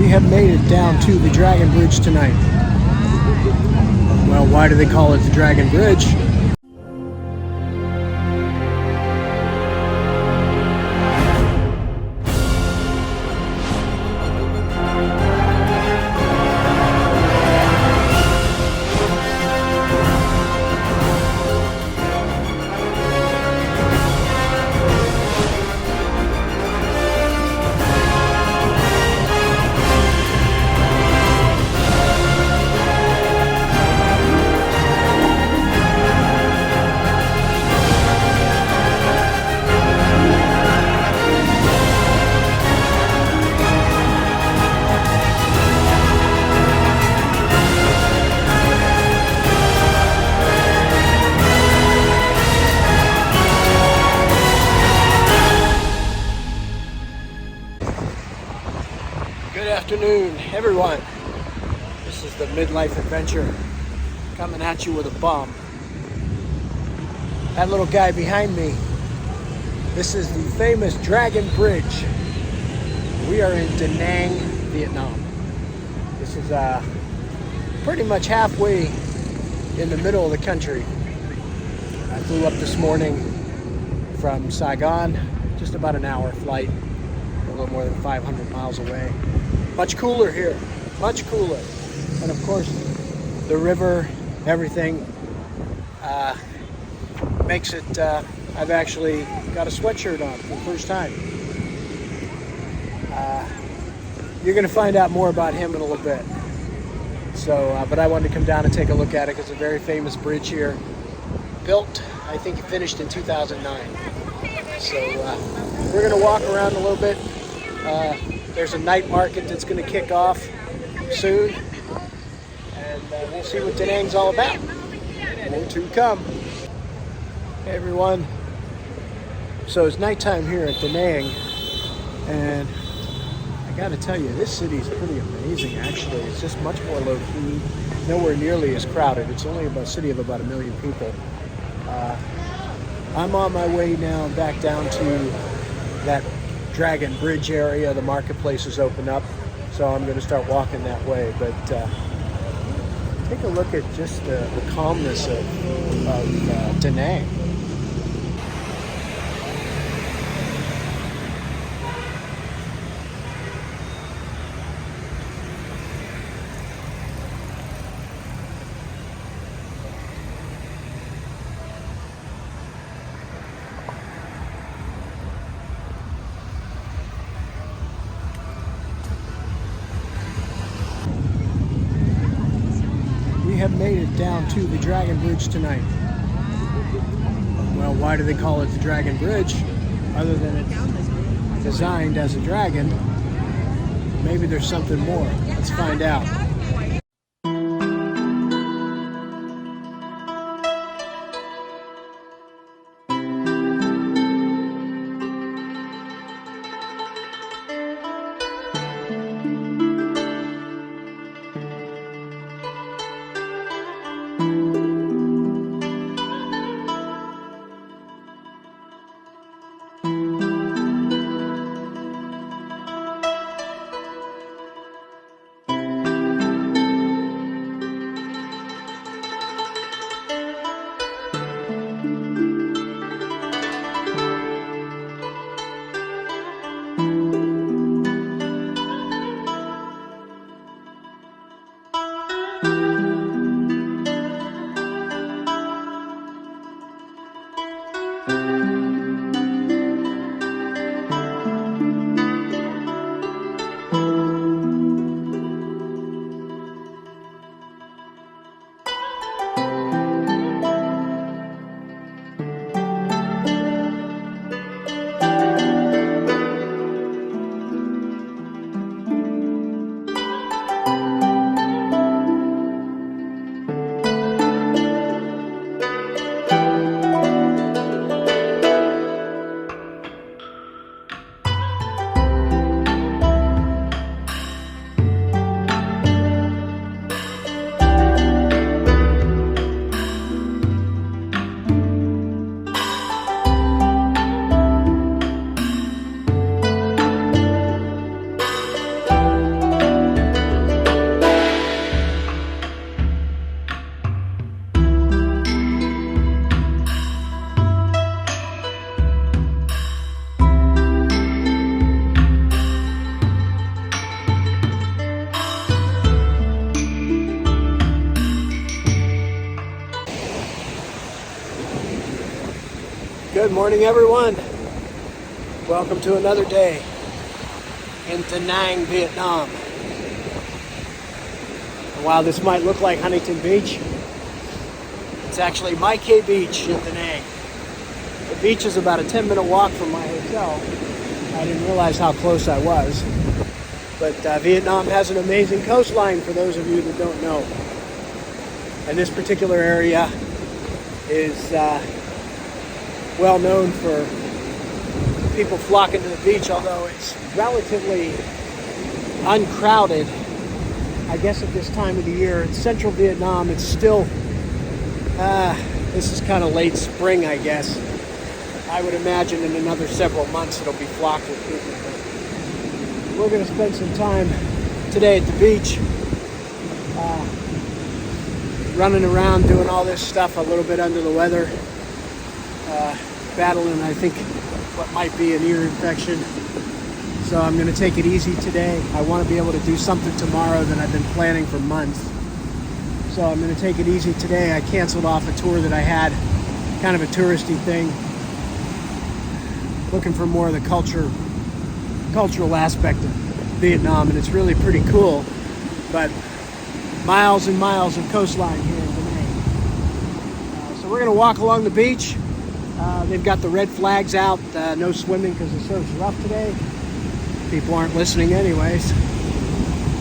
We have made it down to the Dragon Bridge tonight. Well, why do they call it the Dragon Bridge? Good afternoon, everyone. This is the midlife adventure coming at you with a bomb. That little guy behind me, this is the famous Dragon Bridge. We are in Da Nang, Vietnam. This is pretty much halfway in the middle of the country. I flew up this morning from Saigon, just about an hour flight, a little more than 500 miles away. Much cooler here, much cooler. And of course, the river, everything makes it, I've actually got a sweatshirt on for the first time. You're gonna find out more about him in a little bit. So, but I wanted to come down and take a look at it because it's a very famous bridge here. Built, I think it finished in 2009. So we're gonna walk around a little bit. There's a night market that's going to kick off soon, and we'll see what Da Nang's all about. More to come. Hey everyone. So it's nighttime here at Da Nang, and I got to tell you, this city is pretty amazing. Actually, it's just much more low key, nowhere nearly as crowded. It's only about a city of about 1 million people. I'm on my way now back down to that Dragon Bridge area. The marketplace is open up, so I'm going to start walking that way. But take a look at just the calmness of Da Nang. We have made it down to the Dragon Bridge tonight. Well, why do they call it the Dragon Bridge? Other than it's designed as a dragon, maybe there's something more. Let's find out. Good morning, everyone. Welcome to another day in Da Nang, Vietnam. And while this might look like Huntington Beach, it's actually Mai Khe Beach in Da Nang. The beach is about a 10-minute walk from my hotel. I didn't realize how close I was. But Vietnam has an amazing coastline, for those of you that don't know. And this particular area is well known for people flocking to the beach, although it's relatively uncrowded. I guess at this time of the year, in central Vietnam, it's still, this is kind of late spring, I guess. I would imagine in another several months it'll be flocked with people. But we're going to spend some time today at the beach, running around doing all this stuff, a little bit under the weather, battling, I think, what might be an ear infection. So I'm going to take it easy today. I want to be able to do something tomorrow that I've been planning for months. So I'm going to take it easy today. I canceled off a tour that I had, kind of a touristy thing, looking for more of the cultural aspect of Vietnam, and it's really pretty cool. But miles and miles of coastline here in Da Nang. So we're going to walk along the beach. They've got the red flags out, no swimming because the surf's rough today. People aren't listening anyways.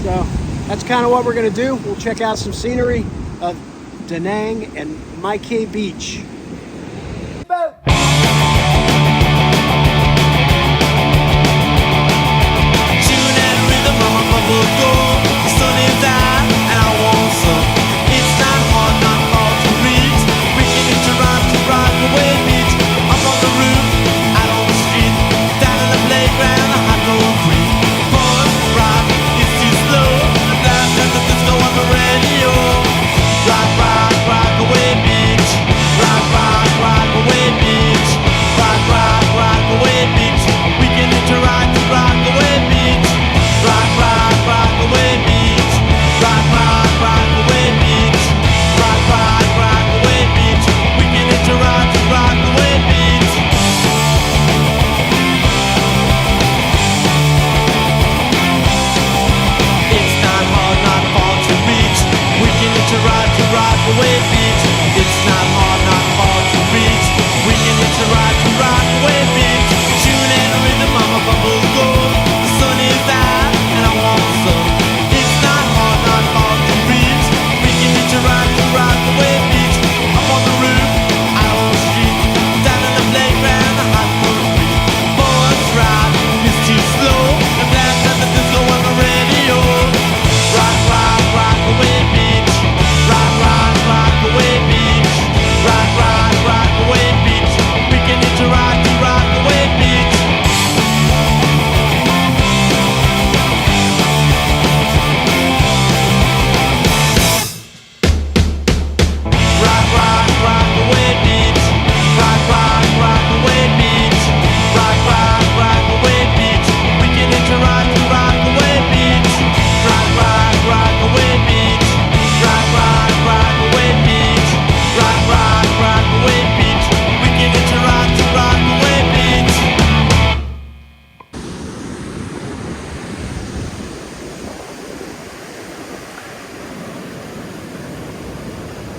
So that's kind of what we're going to do. We'll check out some scenery of Da Nang and Mai Khe Beach.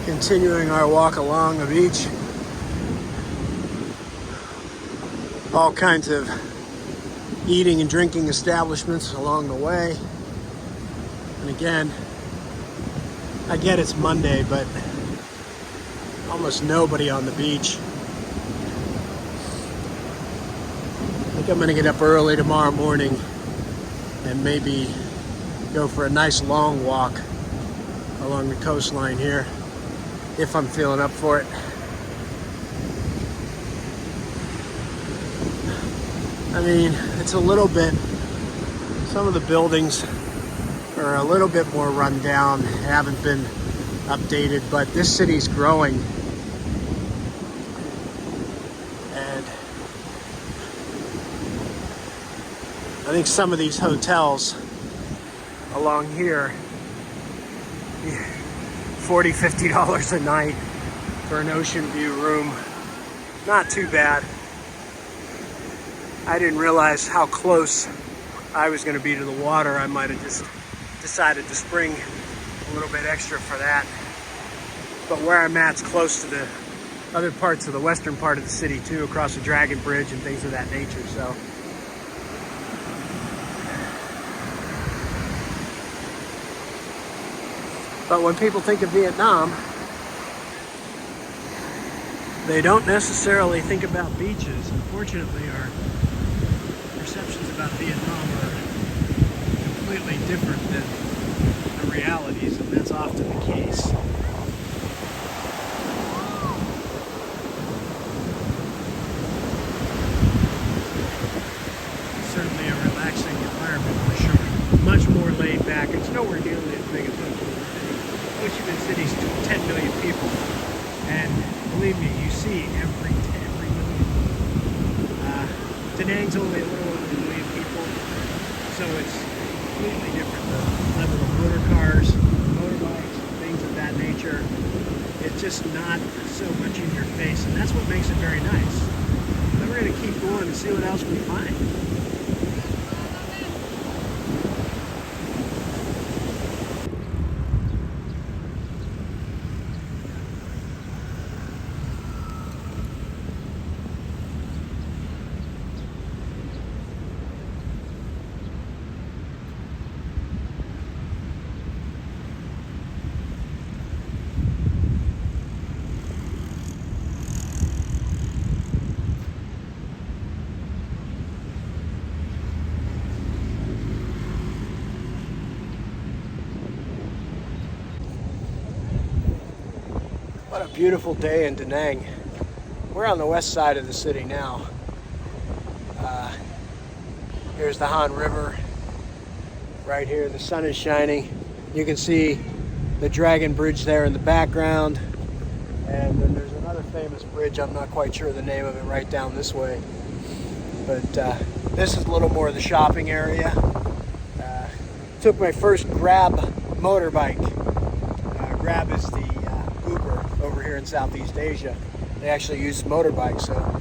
Continuing our walk along the beach. All kinds of eating and drinking establishments along the way. And again, I get it's Monday, but almost nobody on the beach. I think I'm gonna get up early tomorrow morning and maybe go for a nice long walk along the coastline here, if I'm feeling up for it. I mean, it's a little bit, some of the buildings are a little bit more run down, haven't been updated, but this city's growing. And I think some of these hotels along here, $40, $50 a night for an ocean view room. Not too bad. I didn't realize how close I was going to be to the water. I might have just decided to spring a little bit extra for that. But where I'm at's close to the other parts of the western part of the city too, across the Dragon Bridge and things of that nature. So but when people think of Vietnam, they don't necessarily think about beaches. Unfortunately, our perceptions about Vietnam are completely different than the realities, and that's often the case. Certainly a relaxing environment for sure. Much more laid back. It's nowhere nearly as big as Ho Chi Minh City. Ho Chi Minh City's 10 million people, and believe me, you see every million. Da Nang's only a little over 1 million people, so it's completely different. The level of motor cars, motorbikes, things of that nature. It's just not so much in your face, and that's what makes it very nice. But we're going to keep going and see what else we find. What a beautiful day in Da Nang. We're on the west side of the city now. Here's the Han River. Right here, the sun is shining. You can see the Dragon Bridge there in the background. And then there's another famous bridge, I'm not quite sure the name of it, right down this way. But this is a little more of the shopping area. Took my first Grab motorbike. Grab is the Uber over here in Southeast Asia. They actually use motorbikes, so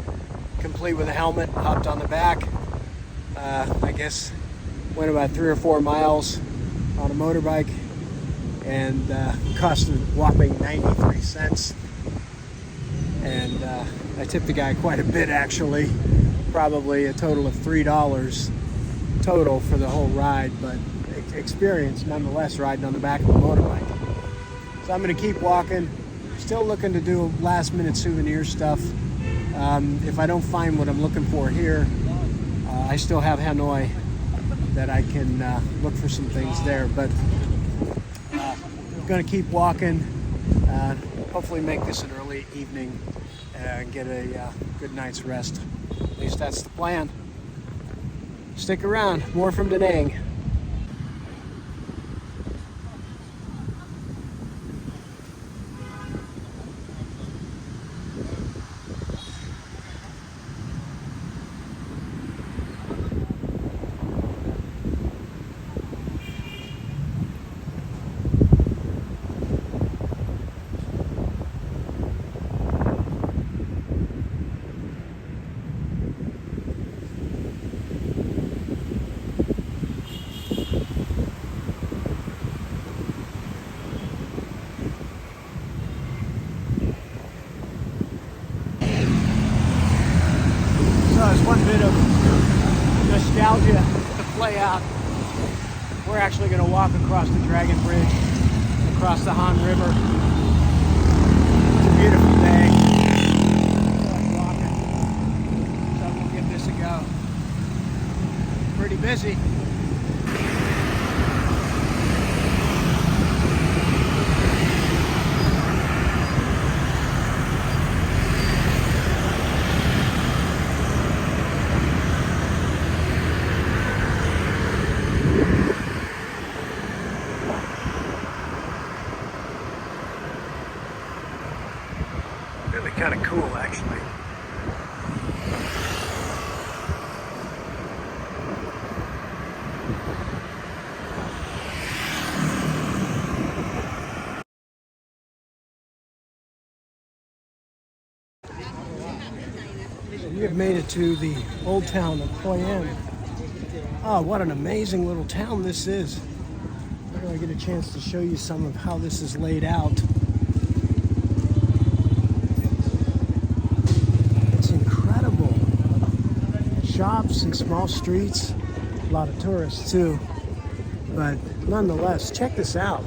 complete with a helmet, hopped on the back. I guess went about 3 or 4 miles on a motorbike, and cost a whopping 93 cents. And I tipped the guy quite a bit, actually, probably a total of $3 total for the whole ride, but experience nonetheless riding on the back of a motorbike. So I'm going to keep walking. Still looking to do last minute souvenir stuff. If I don't find what I'm looking for here, I still have Hanoi that I can look for some things there. But I'm going to keep walking. Hopefully make this an early evening and get a good night's rest. At least that's the plan. Stick around. More from Da Nang. One bit of nostalgia to play out. We're actually going to walk across the Dragon Bridge, across the Han River. It's a beautiful day. I feel like walking, so we'll give this a go. Pretty busy. Really kind of cool, actually. I've made it to the old town of Hoi An. Oh, what an amazing little town this is. Where do I get a chance to show you some of how this is laid out? It's incredible. Shops and small streets, a lot of tourists too. But nonetheless, check this out.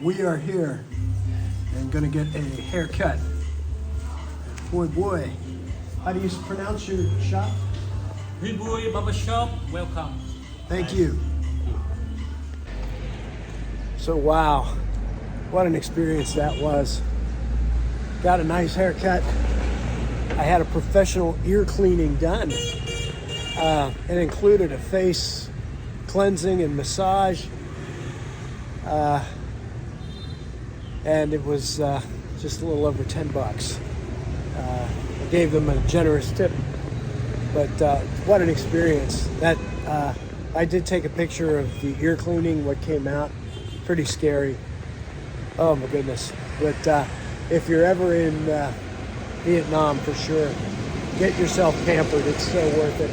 We are here and going to get a haircut at Huy Bui. How do you pronounce your shop? Huy Bui Barbershop, welcome. Thank you. So wow, what an experience that was. Got a nice haircut. I had a professional ear cleaning done. It included a face cleansing and massage. And it was just a little over $10. I gave them a generous tip, but what an experience. That I did take a picture of the ear cleaning, what came out, pretty scary. Oh my goodness. But if you're ever in Vietnam, for sure, get yourself pampered. It's so worth it.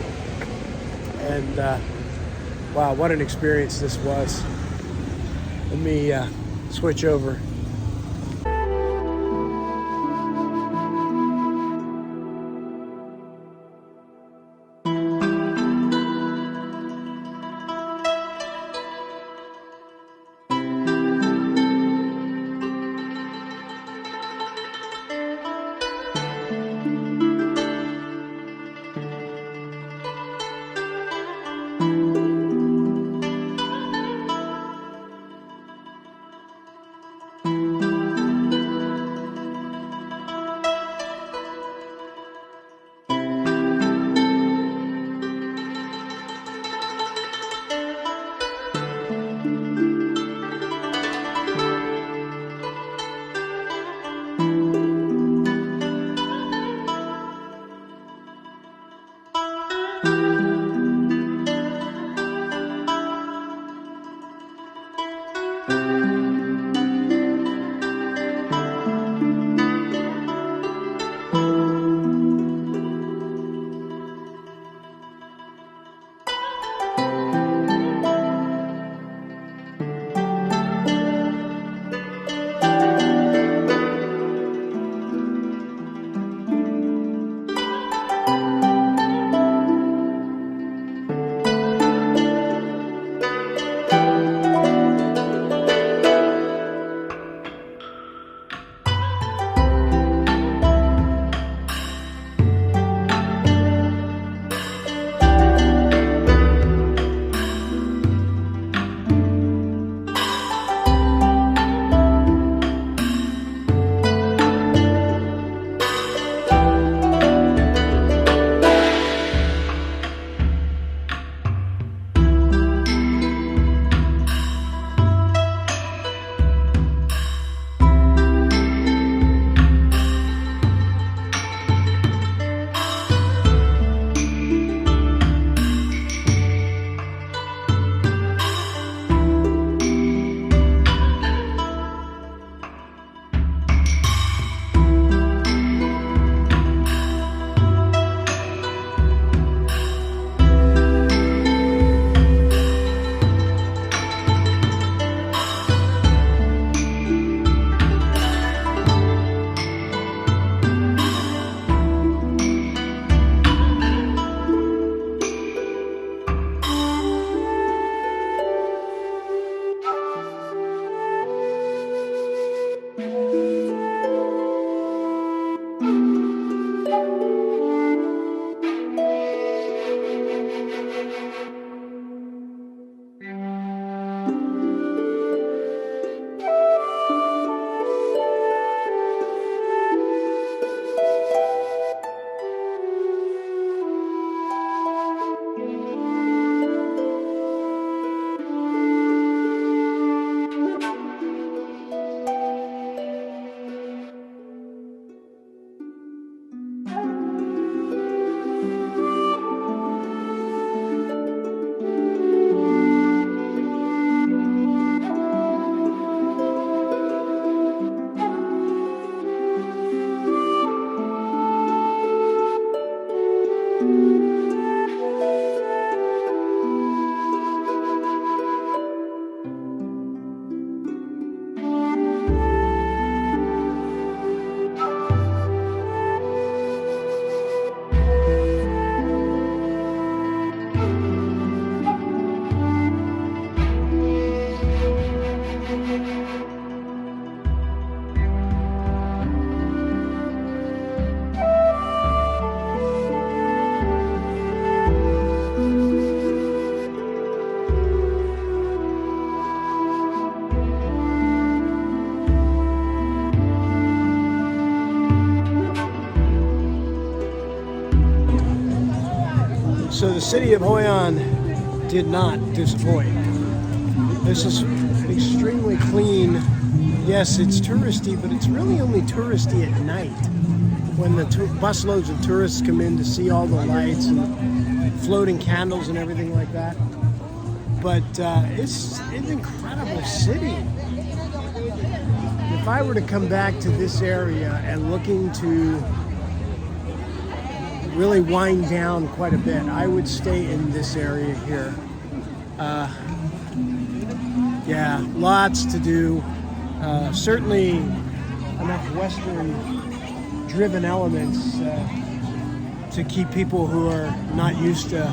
And wow, what an experience this was. Let me switch over. So the city of Hoi An did not disappoint. This is extremely clean. Yes, it's touristy, but it's really only touristy at night when the busloads of tourists come in to see all the lights and floating candles and everything like that. But it's an incredible city. If I were to come back to this area and looking to really wind down quite a bit, I would stay in this area here. Yeah, lots to do. Certainly enough Western-driven elements to keep people who are not used to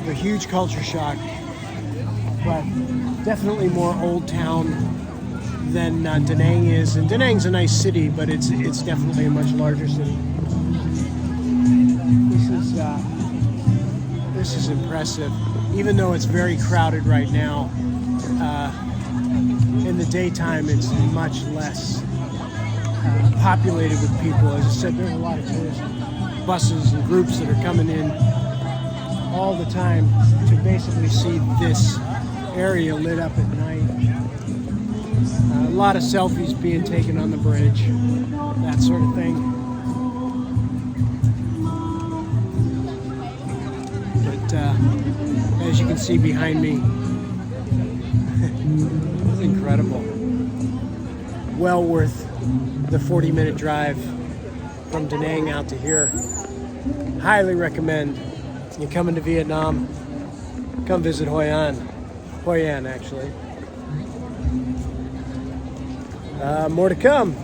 the huge culture shock. But definitely more Old Town than Da Nang is. And Da Nang's a nice city, but it's definitely a much larger city. This is impressive, even though it's very crowded right now. In the daytime, it's much less populated with people. As I said, there's a lot of tourist buses and groups that are coming in all the time to basically see this area lit up at night. A lot of selfies being taken on the bridge, that sort of thing. But as you can see behind me, it's incredible. Well worth the 40-minute drive from Da Nang out to here. Highly recommend you coming to Vietnam. Come visit Hoi An. Hoi An, actually. More to come.